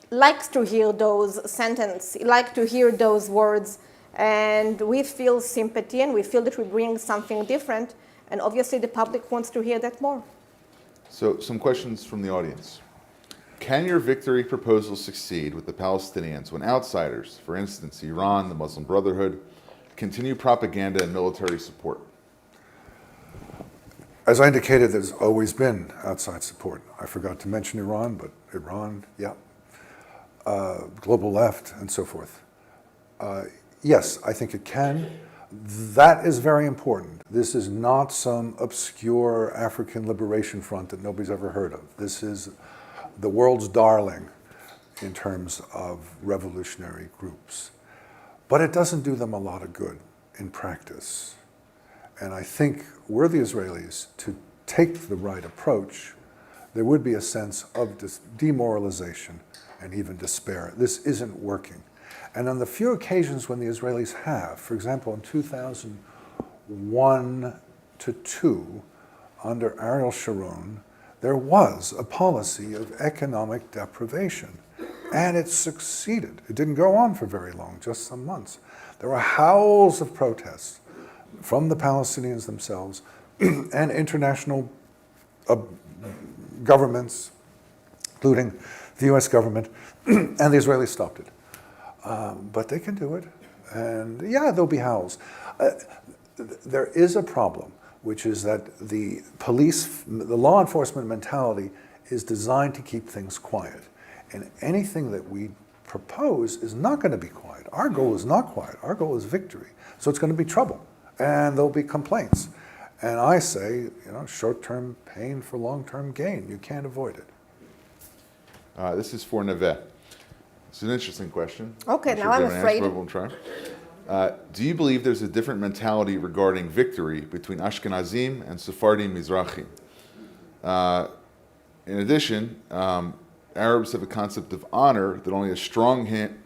likes to hear those sentences, likes to hear those words, and we feel sympathy and we feel that we bring something different, and obviously the public wants to hear that more. So some questions from the audience. Can your victory proposal succeed with the Palestinians when outsiders, for instance, Iran, the Muslim Brotherhood, continue propaganda and military support? As I indicated, there's always been outside support. I forgot to mention Iran, but Iran, yeah. Global left and so forth. Yes, I think it can. That is very important. This is not some obscure African liberation front that nobody's ever heard of. This is the world's darling in terms of revolutionary groups. But it doesn't do them a lot of good in practice. And I think were the Israelis to take the right approach, there would be a sense of demoralization and even despair. This isn't working. And on the few occasions when the Israelis have, for example, in 2001 to 2, under Ariel Sharon, there was a policy of economic deprivation. And it succeeded. It didn't go on for very long, just some months. There were howls of protests from the Palestinians themselves and international governments, including the US government, and the Israelis stopped it. But they can do it. And yeah, there'll be howls. There is a problem, which is that the law enforcement mentality is designed to keep things quiet. And anything that we propose is not going to be quiet. Our goal is not quiet. Our goal is victory. So it's going to be trouble. And there'll be complaints. And I say, short-term pain for long-term gain. You can't avoid it. This is for Nave. It's an interesting question. Okay, Not now I'm if you have an afraid. answer, but we'll try. Do you believe there's a different mentality regarding victory between Ashkenazim and Sephardim Mizrahim? In addition, Arabs have a concept of honor that only a strong hand,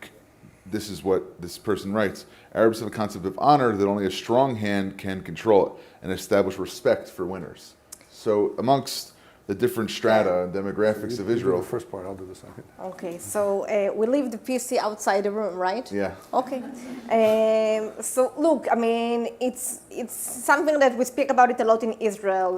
this is what this person writes, Arabs have a concept of honor that only a strong hand can control it and establish respect for winners. So amongst the different strata and demographics of You do Israel. the first part, I'll do the second. Okay, so we leave the PC outside the room, right? Yeah. Okay. So look, I mean, it's something that we speak about it a lot in Israel.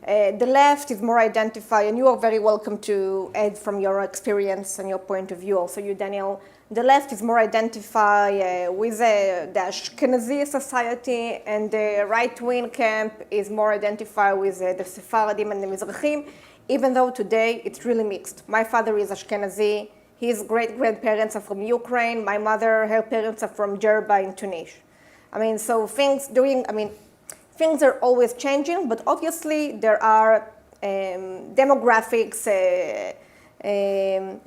The left is more identified, and you are very welcome to add from your experience and your point of view. Also, you, Daniel. The left is more identified with the Ashkenazi society, and the right-wing camp is more identified with the Sephardim and the Mizrahim, even though today it's really mixed. My father is Ashkenazi. His great-grandparents are from Ukraine. My mother, her parents are from Jerba in Tunisia. I mean, so things are always changing, but obviously there are demographics,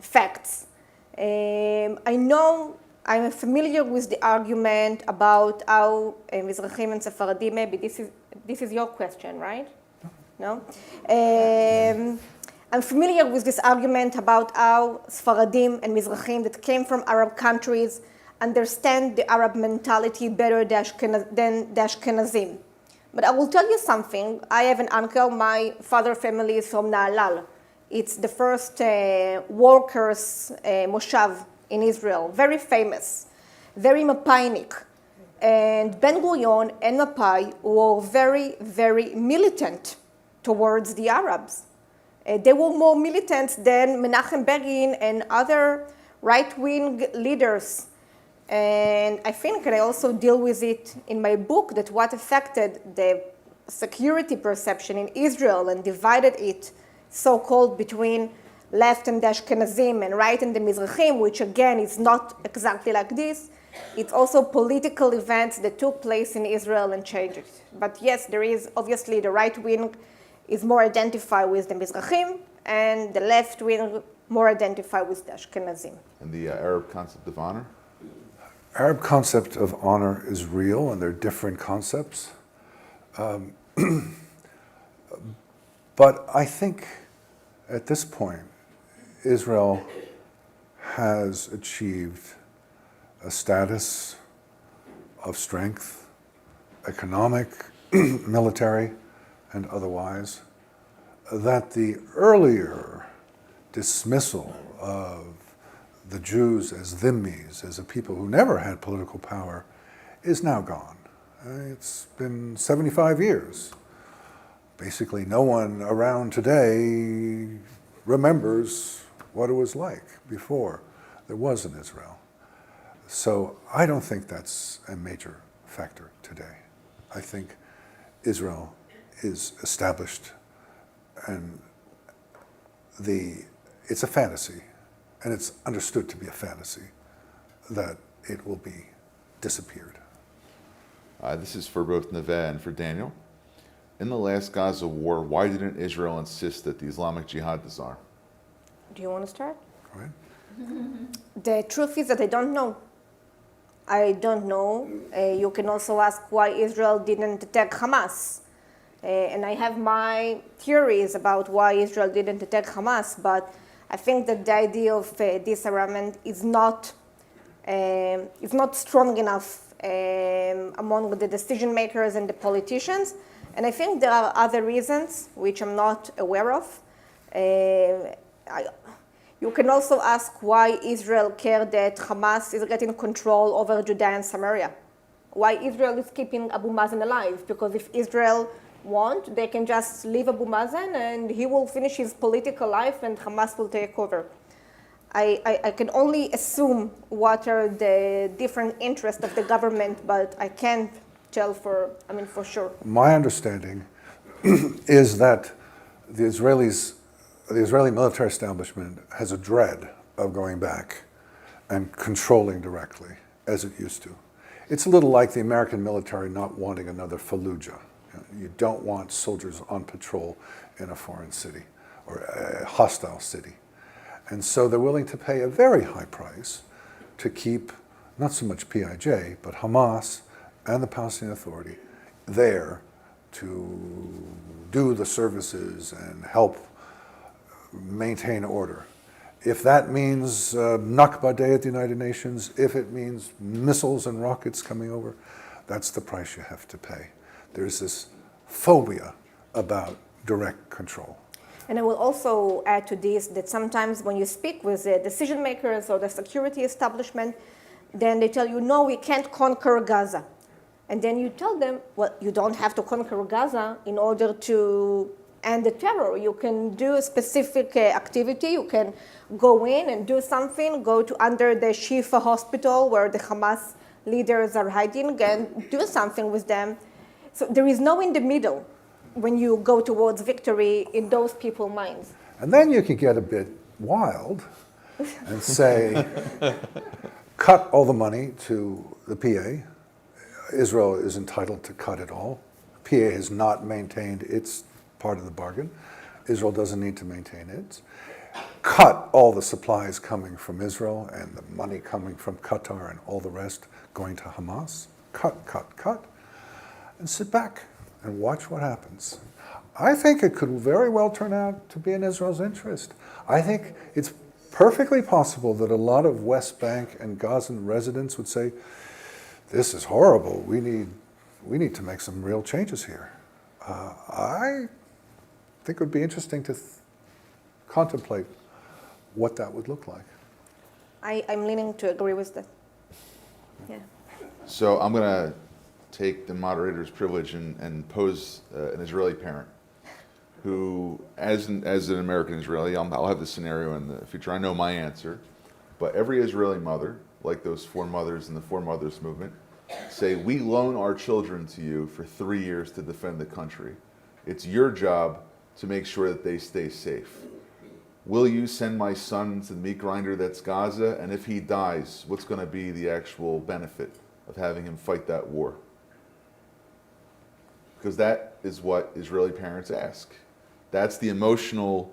facts. I know I'm familiar with the argument about how Mizrahim and Sephardim, maybe this is your question, right? No? I'm familiar with this argument about how Sephardim and Mizrahim that came from Arab countries understand the Arab mentality better than the Ashkenazim. But I will tell you something. I have an uncle. My father's family is from Naalal. It's the first workers' moshav in Israel. Very famous, very Mapainik. And Ben-Gurion and Mapai were very, very militant towards the Arabs. They were more militant than Menachem Begin and other right-wing leaders. And I think I also deal with it in my book, that what affected the security perception in Israel and divided it so-called between left and the Ashkenazim and right and the Mizrahim, which again is not exactly like this. It's also political events that took place in Israel and changed it. But yes, there is obviously the right wing is more identified with the Mizrahim and the left wing more identified with the Ashkenazim. And the Arab concept of honor? Arab concept of honor is real, and they're different concepts. But I think at this point, Israel has achieved a status of strength, economic, military, and otherwise, that the earlier dismissal of the Jews as dhimmis, as a people who never had political power, is now gone. It's been 75 years. Basically, no one around today remembers what it was like before there was an Israel. So I don't think that's a major factor today. I think Israel is established, and it's a fantasy, and it's understood to be a fantasy, that it will be disappeared. This is for both Nave and for Daniel. In the last Gaza war, why didn't Israel insist that the Islamic Jihad disarm? Do you want to start? Go ahead. The truth is that I don't know. I don't know. You can also ask why Israel didn't attack Hamas. And I have my theories about why Israel didn't attack Hamas, but I think that the idea of disarmament is not strong enough among the decision makers and the politicians. And I think there are other reasons which I'm not aware of. You You can also ask why Israel cared that Hamas is getting control over Judea and Samaria. Why Israel is keeping Abu Mazen alive. Because if Israel want, they can just leave Abu Mazen and he will finish his political life and Hamas will take over. I can only assume what are the different interests of the government, but I can't tell for sure. My understanding is that the Israeli military establishment has a dread of going back and controlling directly as it used to. It's a little like the American military not wanting another Fallujah. You don't want soldiers on patrol in a foreign city or a hostile city. And so they're willing to pay a very high price to keep not so much PIJ, but Hamas and the Palestinian Authority there to do the services and help maintain order. If that means Nakba Day at the United Nations, if it means missiles and rockets coming over, that's the price you have to pay. There's this phobia about direct control. And I will also add to this that sometimes when you speak with the decision makers or the security establishment, then they tell you, no, we can't conquer Gaza. And then you tell them, well, you don't have to conquer Gaza in order to end the terror. You can do a specific activity. You can go in and do something, go to under the Shifa hospital where the Hamas leaders are hiding and do something with them. So there is no in the middle when you go towards victory in those people's minds. And then you can get a bit wild and say, cut all the money to the PA. Israel is entitled to cut it all. PA has not maintained its part of the bargain. Israel doesn't need to maintain its. Cut all the supplies coming from Israel and the money coming from Qatar and all the rest going to Hamas. Cut. And sit back and watch what happens. I think it could very well turn out to be in Israel's interest. I think it's perfectly possible that a lot of West Bank and Gazan residents would say, this is horrible. We need to make some real changes here. I think it would be interesting to contemplate what that would look like. I'm leaning to agree with that. Yeah. So I'm going to take the moderator's privilege and pose an Israeli parent who, as an American Israeli, I'll have the scenario in the future. I know my answer, but every Israeli mother, like those four mothers in the Four Mothers movement, say, we loan our children to you for 3 years to defend the country. It's your job to make sure that they stay safe. Will you send my son to the meat grinder that's Gaza? And if he dies, what's going to be the actual benefit of having him fight that war? Because that is what Israeli parents ask. That's the emotional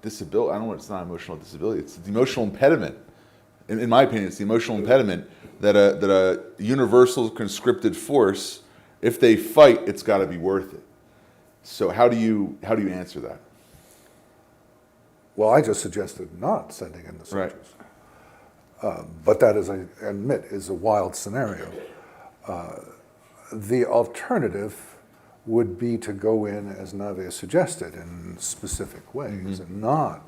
disability. I don't know, it's not emotional disability. It's the emotional impediment. In my opinion, it's the emotional impediment that a universal conscripted force, if they fight, it's got to be worth it. So how do you answer that? Well, I just suggested not sending in the soldiers. Right. But that, as I admit, is a wild scenario. The alternative would be to go in, as Nave suggested, in specific ways and not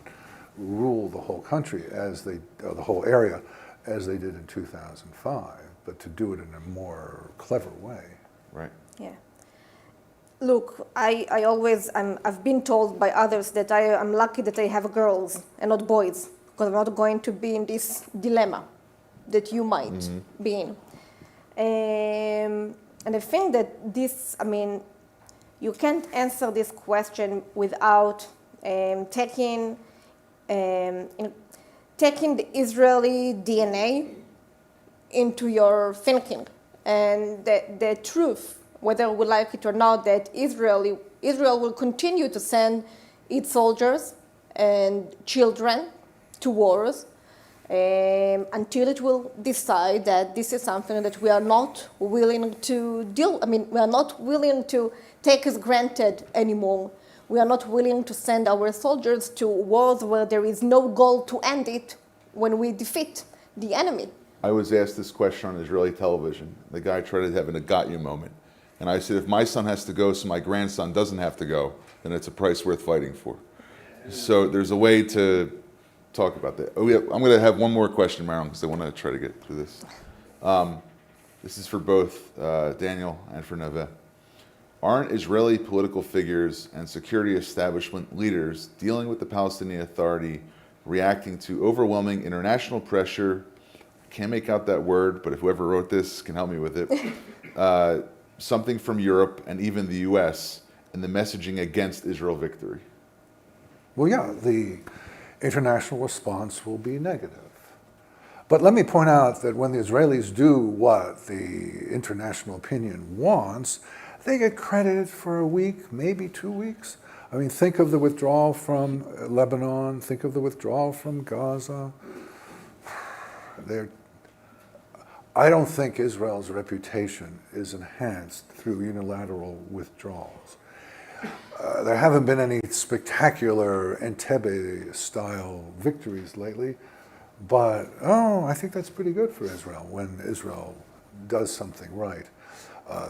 rule the whole country or the whole area as they did in 2005, but to do it in a more clever way. Right. Yeah. Look, I've been told by others that I'm lucky that I have girls and not boys, because I'm not going to be in this dilemma that you might be in. And I think that you can't answer this question without taking the Israeli DNA into your thinking. And the truth, whether we like it or not, that Israel will continue to send its soldiers and children to wars until it will decide that this is something that we are not willing to we are not willing to take as granted anymore. We are not willing to send our soldiers to wars where there is no goal to end it when we defeat the enemy. I was asked this question on Israeli television. The guy tried to have an "I got you" moment. And I said, if my son has to go so my grandson doesn't have to go, then it's a price worth fighting for. So there's a way to talk about that. Oh, yeah, I'm going to have one more question, Marilyn, because I want to try to get through this. This is for both Daniel and for Nave. Aren't Israeli political figures and security establishment leaders dealing with the Palestinian Authority reacting to overwhelming international pressure? I can't make out that word, but if whoever wrote this can help me with it. Something from Europe and even the US in the messaging against Israel victory. Well, yeah, the international response will be negative. But let me point out that when the Israelis do what the international opinion wants, they get credited for a week, maybe 2 weeks. I mean, think of the withdrawal from Lebanon, think of the withdrawal from Gaza. I don't think Israel's reputation is enhanced through unilateral withdrawals. There haven't been any spectacular Entebbe-style victories lately, but I think that's pretty good for Israel when Israel does something right.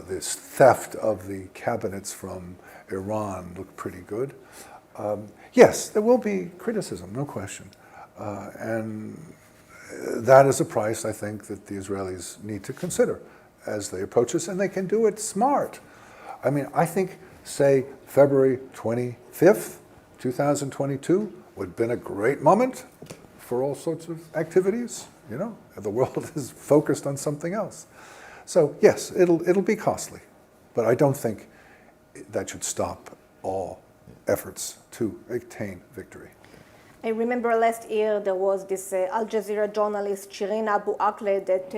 This theft of the cabinets from Iran looked pretty good. Yes, there will be criticism, no question. And that is a price, I think, that the Israelis need to consider as they approach this, and they can do it smart. I mean, I think, say, February 25th, 2022 would have been a great moment for all sorts of activities. You know, the world is focused on something else. So yes, it'll be costly, but I don't think that should stop all efforts to attain victory. I remember last year there was this Al Jazeera journalist Shirin Abu Akleh that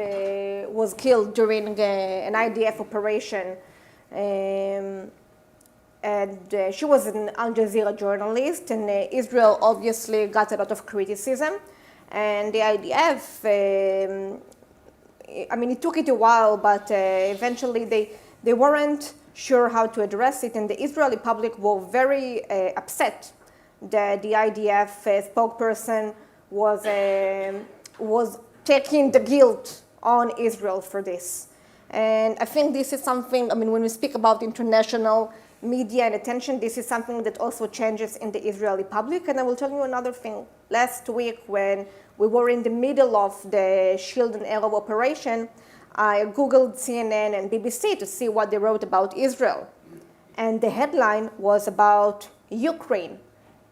was killed during an IDF operation. And she was an Al Jazeera journalist, and Israel obviously got a lot of criticism. And the IDF, I mean, it took it a while, but eventually they weren't sure how to address it, and the Israeli public were very upset that the IDF spokesperson was taking the guilt on Israel for this. And I think this is something, I mean, when we speak about international media and attention, this is something that also changes in the Israeli public. And I will tell you another thing. Last week, when we were in the middle of the Shield and Arrow operation, I Googled CNN and BBC to see what they wrote about Israel. And the headline was about Ukraine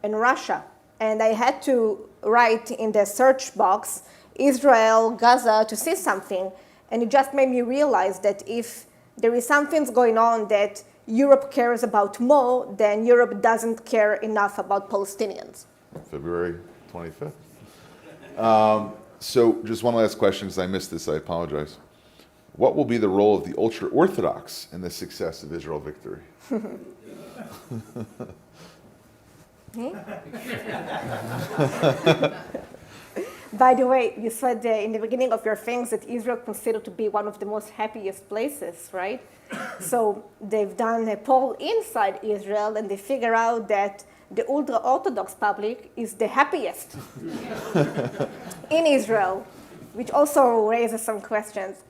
and Russia. And I had to write in the search box, Israel, Gaza, to see something. And it just made me realize that if there is something going on that Europe cares about more, then Europe doesn't care enough about Palestinians. February 25th. So just one last question, because I missed this, I apologize. What will be the role of the ultra-Orthodox in the success of Israel victory? By the way, you said in the beginning of your things that Israel considered to be one of the most happiest places, right? So they've done a poll inside Israel, and they figure out that the ultra-Orthodox public is the happiest in Israel, which also raises some questions.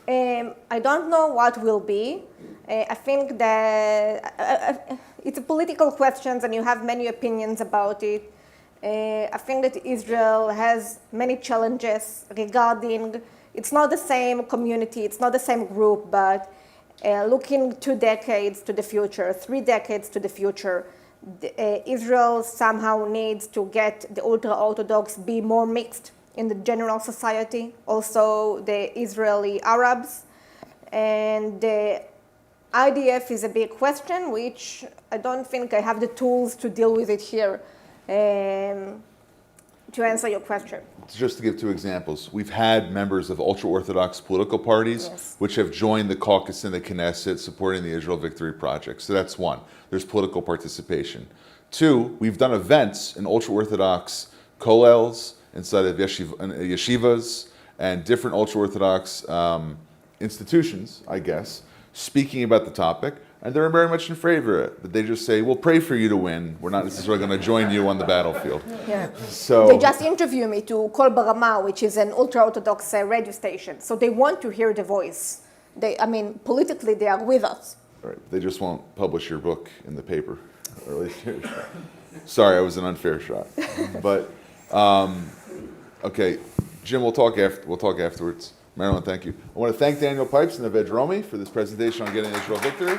I don't know what will be. I think that it's a political question, and you have many opinions about it. I think that Israel has many challenges regarding, it's not the same community, it's not the same group, but looking 2 decades to the future, 3 decades to the future, Israel somehow needs to get the ultra-Orthodox be more mixed in the general society, also the Israeli Arabs. And the IDF is a big question, which I don't think I have the tools to deal with it here. To answer your question. Just to give 2 examples, we've had members of ultra-Orthodox political parties which have joined the caucus and the Knesset supporting the Israel Victory Project. So that's one. There's political participation. 2, we've done events in ultra-Orthodox kollels inside of yeshivas and different ultra-Orthodox institutions, I guess, speaking about the topic. And they're very much in favor of it. But they just say, we'll pray for you to win. We're not necessarily going to join you on the battlefield. Yeah. So they just interviewed me to Kol Barama, which is an ultra-Orthodox radio station. So they want to hear the voice. I mean, politically, they are with us. Right. They just won't publish your book in the paper. Sorry, it was an unfair shot. But okay, Jim, we'll talk afterwards. Marilyn, thank you. I want to thank Daniel Pipes and Nave Dromi for this presentation on getting Israel victory.